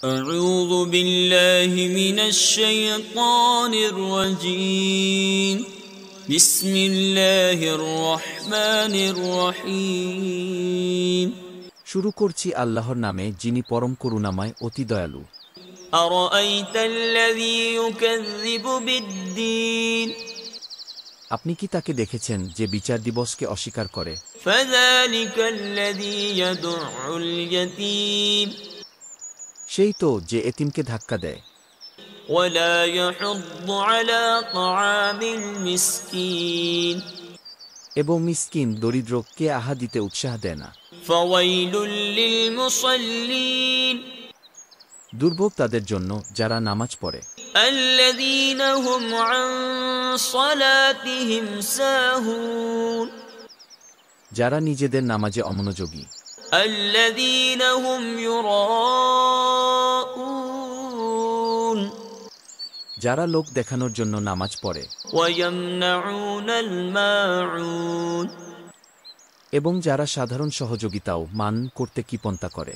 أعوذ بالله من الشيطان الرجيم بسم الله الرحمن الرحيم শুরু করছি আল্লাহর নামে যিনি পরম করুণাময় অতি দয়ালু। أرأيت الذي يكذب بالدين আপনি কি তাকে দেখেছেন যে বিচার দিবসকে অস্বীকার করে? فذلك الذي يدع اليتيم সেই তো যে এতিমকে ধাক্কা দেয় ولا يحض على طعام المسكين এবং মিসকিন দরিদ্রকে আহার দিতে উৎসাহ দেয় না। فويل للمصلين দুর্ভোগ তাদের জন্য যারা নামাজ পড়ে, الذين هم عن صلاتهم ساهون যারা নিজেদের নামাজে অমনোযোগী, الذين هم يراءون যারা লোক দেখানোর জন্য নামাজ পড়ে ويمنعون الماعون এবং যারা সাধারণ সহযোগিতাও মান করতে কৃপণতা করে।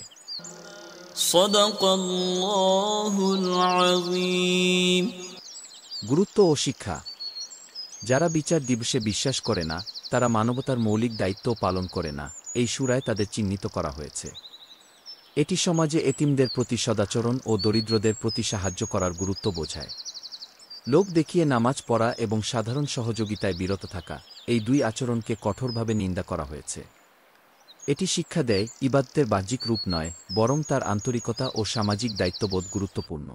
صدق الله العظيم গুরুত্ব ও শিক্ষা। যারা বিচার দিবসে বিশ্বাস করে না তারা মানবতার মৌলিক দায়িত্ব পালন করে না, এই সূরায় তাদের চিহ্নিত করা হয়েছে। এটি সমাজে এতিমদের প্রতি সদাচরণ ও দরিদ্রদের প্রতি সাহায্য করার গুরুত্ব বোঝায়। লোক দেখিয়ে নামাজ পড়া এবং সাধারণ সহযোগিতায় বিরত থাকা, এই দুই আচরণকে কঠোরভাবে নিন্দা করা হয়েছে। এটি শিক্ষা দেয় ইবাদতের বাহ্যিক রূপ নয়, বরং তার আন্তরিকতা ও সামাজিক দায়িত্ববোধ গুরুত্বপূর্ণ।